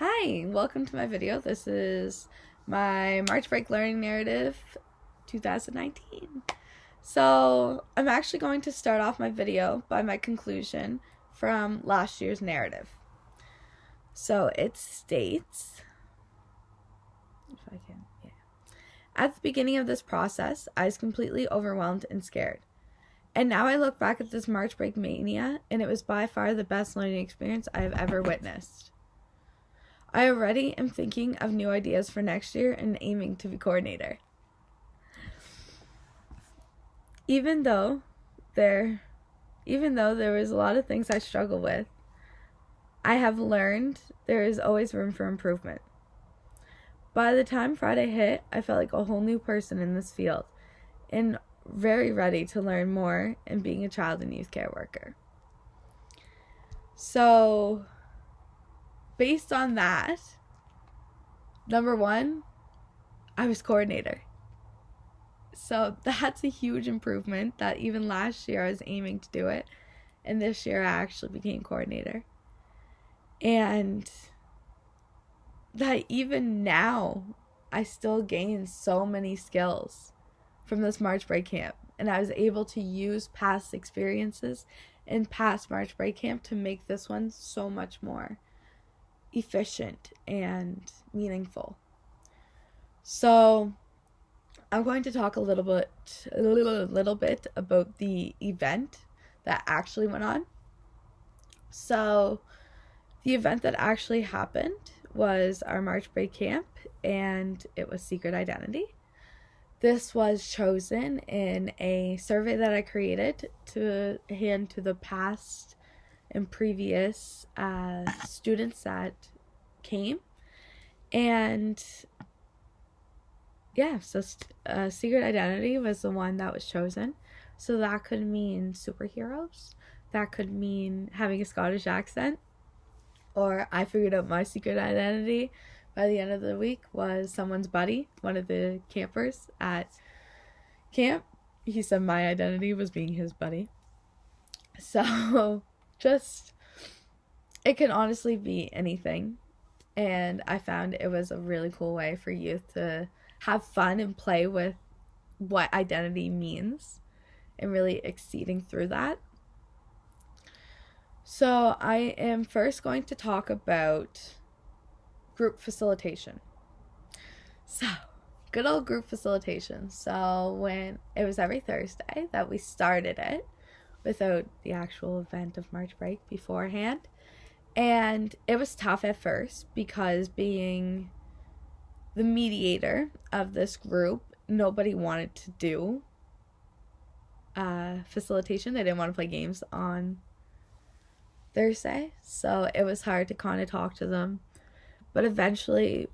Hi, welcome to my video. This is my March break learning narrative 2019. So I'm actually going to start off my video by my conclusion from last year's narrative. So it states, if I can, At the beginning of this process, I was completely overwhelmed and scared. And now I look back at this March break mania, and it was by far the best learning experience I have ever witnessed. I already am thinking of new ideas for next year and aiming to be coordinator. Even though there was a lot of things I struggle with, I have learned there is always room for improvement. By the time Friday hit, I felt like a whole new person in this field and very ready to learn more in being a child and youth care worker. So, based on that, number one, I was coordinator. So that's a huge improvement that even last year I was aiming to do it, and this year I actually became coordinator. And that even now I still gain so many skills from this March break camp, and I was able to use past experiences in past March break camp to make this one so much more efficient and meaningful. So I'm going to talk a little bit about the event that actually went on. So the event that actually happened was our March break camp, and it was Secret Identity. This was chosen in a survey that I created to hand to the past and previous students that came. And yeah, so Secret Identity was the one that was chosen. So that could mean superheroes. That could mean having a Scottish accent. Or I figured out my secret identity by the end of the week was someone's buddy, one of the campers at camp. He said my identity was being his buddy. So it can honestly be anything. And I found it was a really cool way for youth to have fun and play with what identity means and really exceeding through that. So I am first going to talk about group facilitation. So, good old group facilitation. So when it was every Thursday that we started it without the actual event of March break beforehand. And it was tough at first because being the mediator of this group, nobody wanted to do facilitation. They didn't want to play games on Thursday, so it was hard to kind of talk to them. But eventually,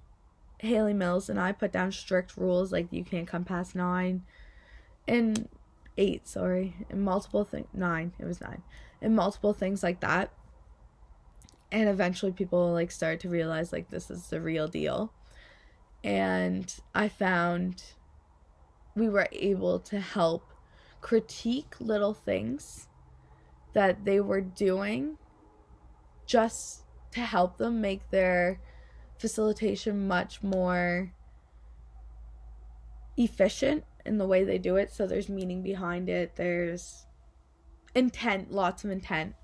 Haley Mills and I put down strict rules, like you can't come past 9 and 8, and multiple things. 9, it was 9, and multiple things like that. And eventually people started to realize this is the real deal. And I found we were able to help critique little things that they were doing just to help them make their facilitation much more efficient in the way they do it. So there's meaning behind it. There's intent, lots of intent.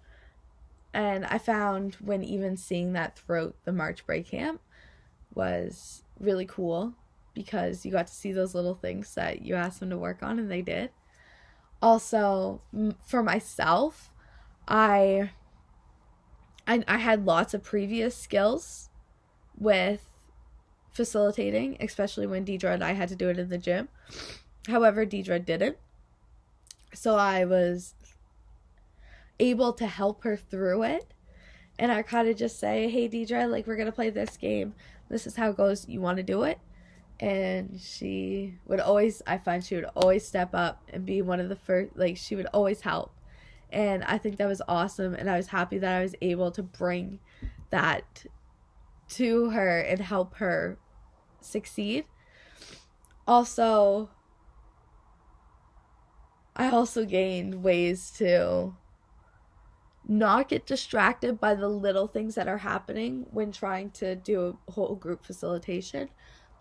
And I found when even seeing that throughout the March break camp was really cool because you got to see those little things that you asked them to work on, and they did. Also, for myself, I had lots of previous skills with facilitating, especially when Deidre and I had to do it in the gym. However, Deidre didn't. So I was able to help her through it. And I kind of just say, hey, Deidre, we're going to play this game. This is how it goes. You want to do it? And I find she would always step up and be one of the first, she would always help. And I think that was awesome. And I was happy that I was able to bring that to her and help her succeed. Also, I gained ways to not get distracted by the little things that are happening when trying to do a whole group facilitation,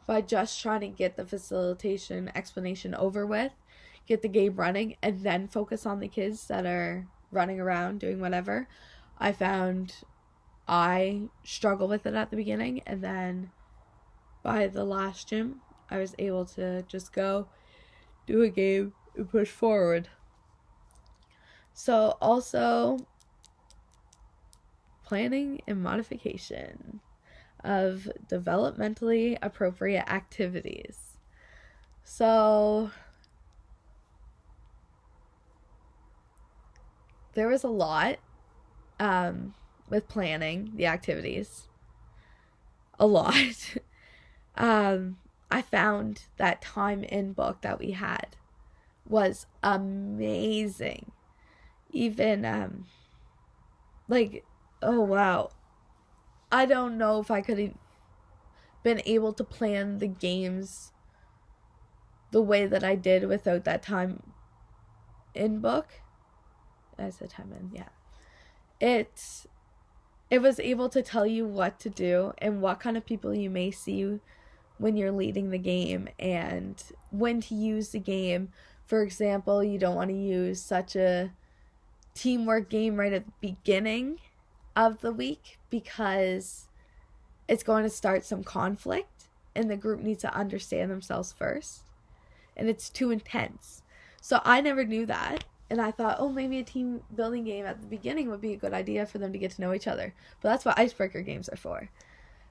by just trying to get the facilitation explanation over with, get the game running, and then focus on the kids that are running around doing whatever. I found I struggled with it at the beginning, and then by the last gym, I was able to just go do a game and push forward. So also planning and modification of developmentally appropriate activities. So there was a lot with planning the activities. A lot. I found that time in book that we had was amazing. Even oh wow, I don't know if I could have been able to plan the games the way that I did without that time in book. I said time in, yeah. It was able to tell you what to do and what kind of people you may see when you're leading the game, and when to use the game. For example, you don't want to use such a teamwork game right at the beginning of the week because it's going to start some conflict and the group needs to understand themselves first, and it's too intense. So I never knew that, and I thought, oh, maybe a team building game at the beginning would be a good idea for them to get to know each other. But that's what icebreaker games are for.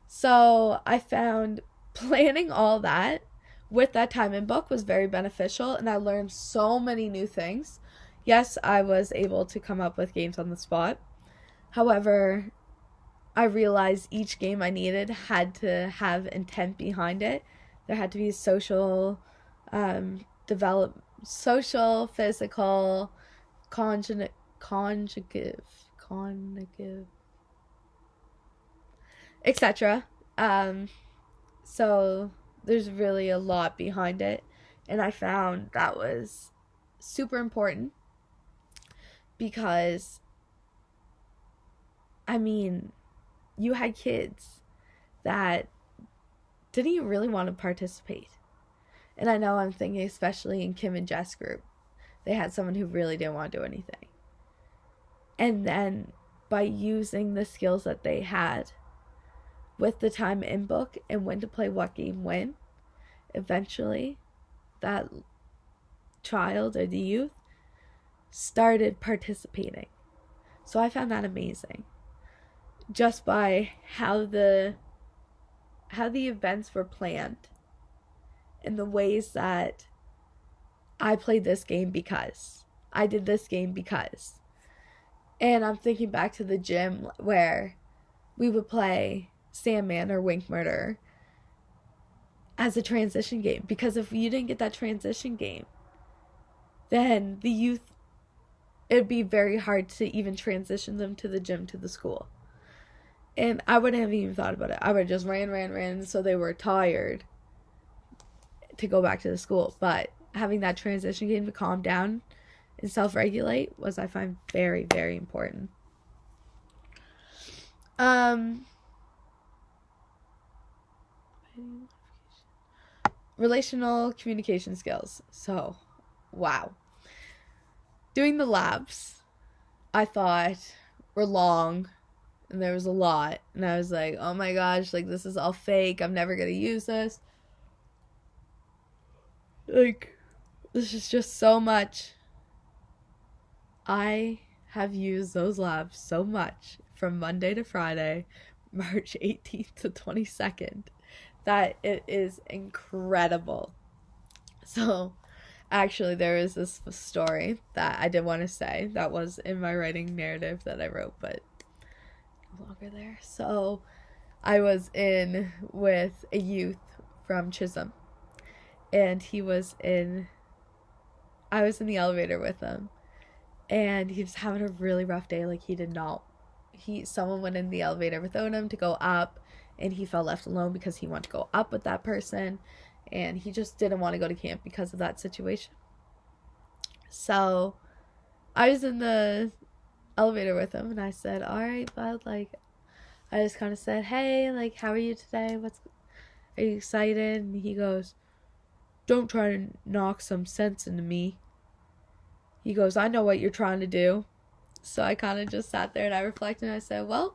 So I found planning all that with that time in book was very beneficial, and I learned so many new things. Yes, I was able to come up with games on the spot. However, I realized each game I needed had to have intent behind it. There had to be social, social, physical, conjugative, etc. So there's really a lot behind it, and I found that was super important because, I mean, you had kids that didn't even really want to participate. And I know I'm thinking especially in Kim and Jess' group, they had someone who really didn't want to do anything. And then by using the skills that they had with the time in book and when to play what game when, eventually that child or the youth started participating. So I found that amazing. Just by how the events were planned and the ways that I played this game because I did this game because. And I'm thinking back to the gym where we would play Sandman or Wink Murder as a transition game, because if you didn't get that transition game, then the youth, it'd be very hard to even transition them to the gym, to the school. And I wouldn't have even thought about it. I would just ran so they were tired to go back to the school. But having that transition game to calm down and self-regulate was, I find, very, very important. Relational communication skills. So, wow. Doing the labs, I thought, were long, and there was a lot, and I was like, oh my gosh, like, this is all fake, I'm never gonna use this. Like, this is just so much. I have used those labs so much from Monday to Friday, March 18th to 22nd, that it is incredible. So, actually, there is this story that I did want to say that was in my writing narrative that I wrote, but no longer there. So, I was in with a youth from Chisholm, and I was in the elevator with him, and he was having a really rough day. Like, someone went in the elevator without him to go up, and he felt left alone because he wanted to go up with that person, and he just didn't want to go to camp because of that situation. So I was in the elevator with him, and I said, all right, bud, like, I just kind of said, hey, like, how are you today? Are you excited? And he goes, don't try to knock some sense into me. He goes, I know what you're trying to do. So I kind of just sat there and I reflected and I said, well,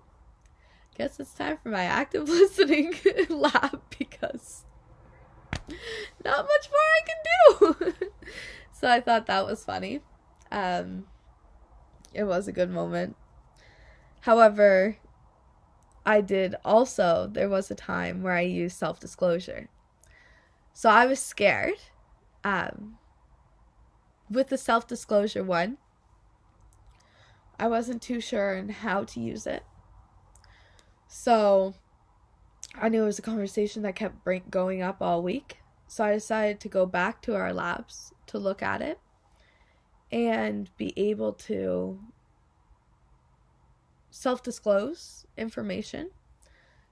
guess it's time for my active listening lab because not much more I can do. So I thought that was funny. It was a good moment. However, there was a time where I used self-disclosure. So I was scared. With the self-disclosure one, I wasn't too sure on how to use it. So I knew it was a conversation that kept going up all week. So I decided to go back to our labs to look at it and be able to self-disclose information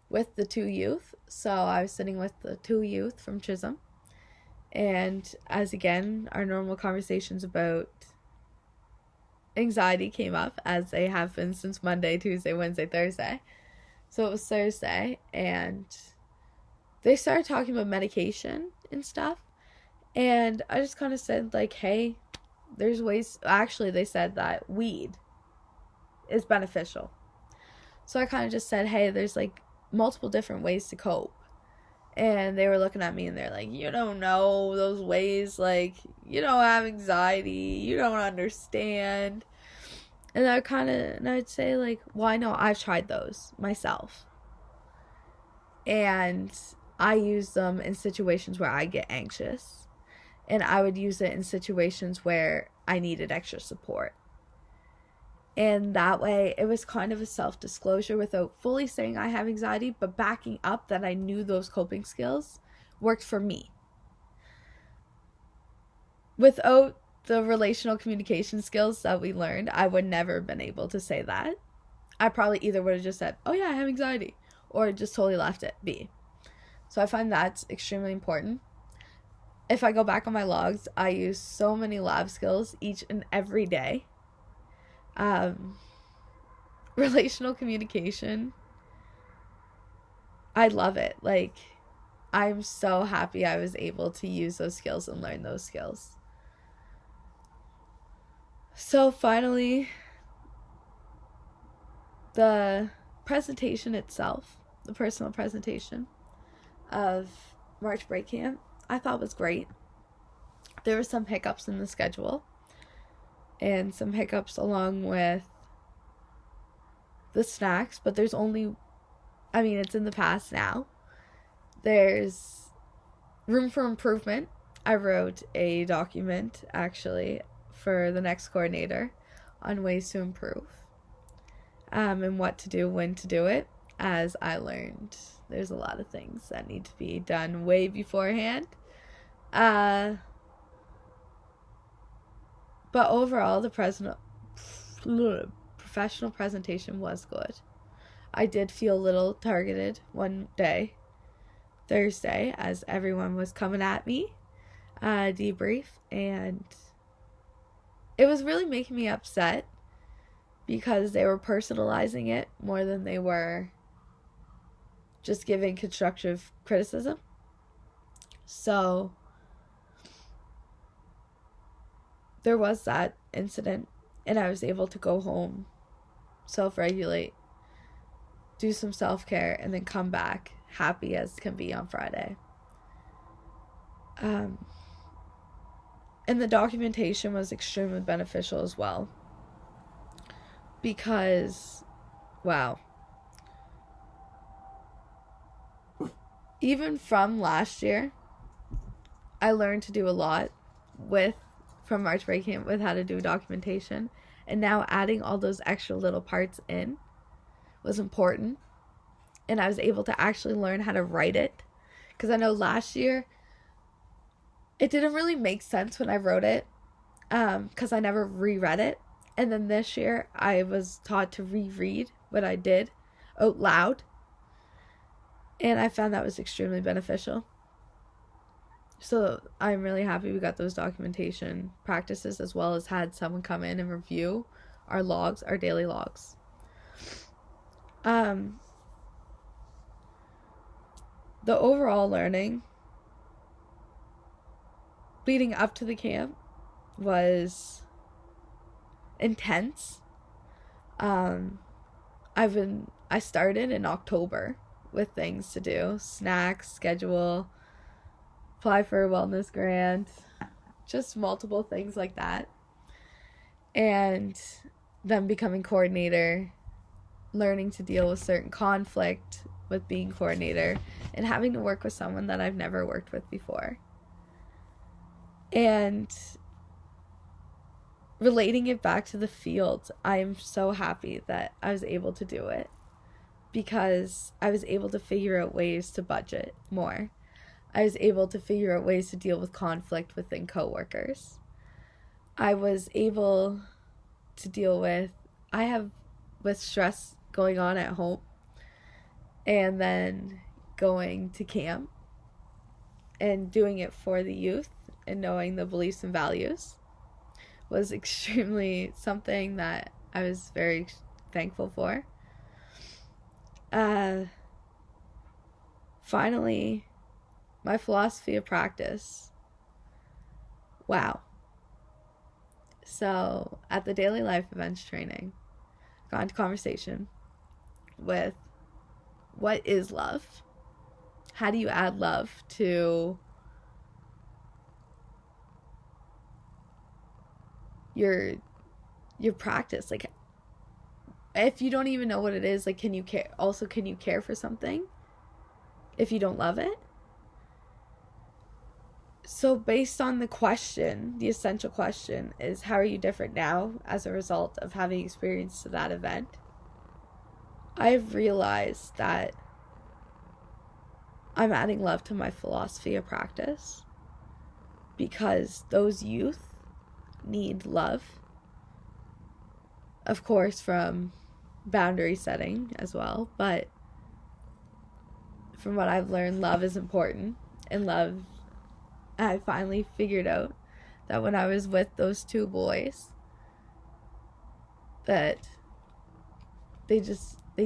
with the two youth. So I was sitting with the two youth from Chisholm. And as again, our normal conversations about anxiety came up, as they have been since Monday, Tuesday, Wednesday, Thursday. So it was Thursday, and they started talking about medication and stuff. And I just kind of said, like, hey, there's ways. Actually, they said that weed is beneficial. So I kind of just said, hey, there's like multiple different ways to cope. And they were looking at me and they're like, you don't know those ways, like, you don't have anxiety, you don't understand. And I'd say, like, well, I know I've tried those myself. And I use them in situations where I get anxious. And I would use it in situations where I needed extra support. And that way, it was kind of a self-disclosure without fully saying I have anxiety, but backing up that I knew those coping skills worked for me. Without the relational communication skills that we learned, I would never have been able to say that. I probably either would have just said, oh yeah, I have anxiety, or just totally left it be. So I find that's extremely important. If I go back on my logs, I use so many lab skills each and every day. Relational communication, I love it. Like, I'm so happy I was able to use those skills and learn those skills. So finally, the presentation itself, the personal presentation of March Break Camp, I thought was great. There were some hiccups in the schedule and some hiccups along with the snacks, but it's in the past now. There's room for improvement. I wrote a document, actually, for the next coordinator on ways to improve, and what to do, when to do it, as I learned there's a lot of things that need to be done way beforehand. But overall, the professional presentation was good. I did feel a little targeted one day, Thursday, as everyone was coming at me, debrief, and it was really making me upset because they were personalizing it more than they were just giving constructive criticism. So there was that incident, and I was able to go home, self-regulate, do some self-care, and then come back happy as can be on Friday. And the documentation was extremely beneficial as well, because, wow, even from last year, I learned to do a lot from March Break Camp with how to do documentation, and now adding all those extra little parts in was important, and I was able to actually learn how to write it, because I know last year it didn't really make sense when I wrote it, because I never reread it, and then this year I was taught to reread what I did out loud, and I found that was extremely beneficial. So I'm really happy we got those documentation practices, as well as had someone come in and review our logs, our daily logs. The overall learning leading up to the camp was intense. I started in October with things to do, snacks, schedule, apply for a wellness grant, just multiple things like that. And then becoming coordinator, learning to deal with certain conflict with being coordinator, and having to work with someone that I've never worked with before. And relating it back to the field, I am so happy that I was able to do it, because I was able to figure out ways to budget more. I was able to figure out ways to deal with conflict within coworkers. I was able to deal with stress going on at home, and then going to camp and doing it for the youth and knowing the beliefs and values was extremely something that I was very thankful for. Finally, my philosophy of practice. Wow. So at the Daily Life Events training, I got into conversation with what is love? How do you add love to your practice? Like, if you don't even know what it is, like, can you care for something if you don't love it? So based on the question, the essential question is, how are you different now as a result of having experienced that event? I've realized that I'm adding love to my philosophy of practice, because those youth need love. Of course, from boundary setting as well, but from what I've learned, love is important. And love, I finally figured out that when I was with those two boys, that they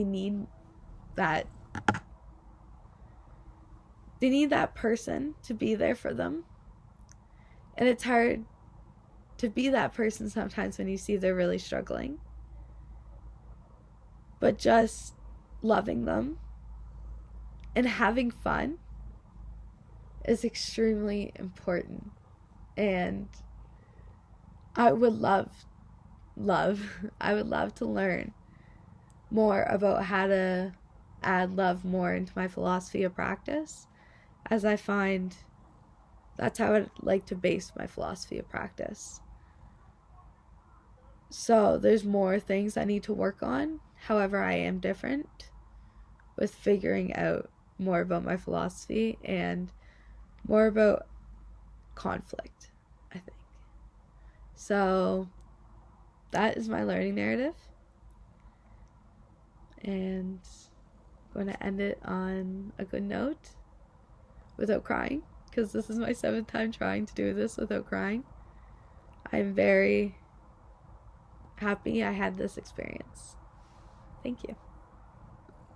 need that person to be there for them. And it's hard to be that person sometimes when you see they're really struggling. But just loving them and having fun is extremely important. And I would love to learn more about how to add love more into my philosophy of practice, as I find that's how I'd like to base my philosophy of practice. So there's more things I need to work on. However, I am different with figuring out more about my philosophy and more about conflict, I think. So that is my learning narrative. And I'm going to end it on a good note without crying, because this is my 7th time trying to do this without crying. I'm very happy I had this experience. Thank you.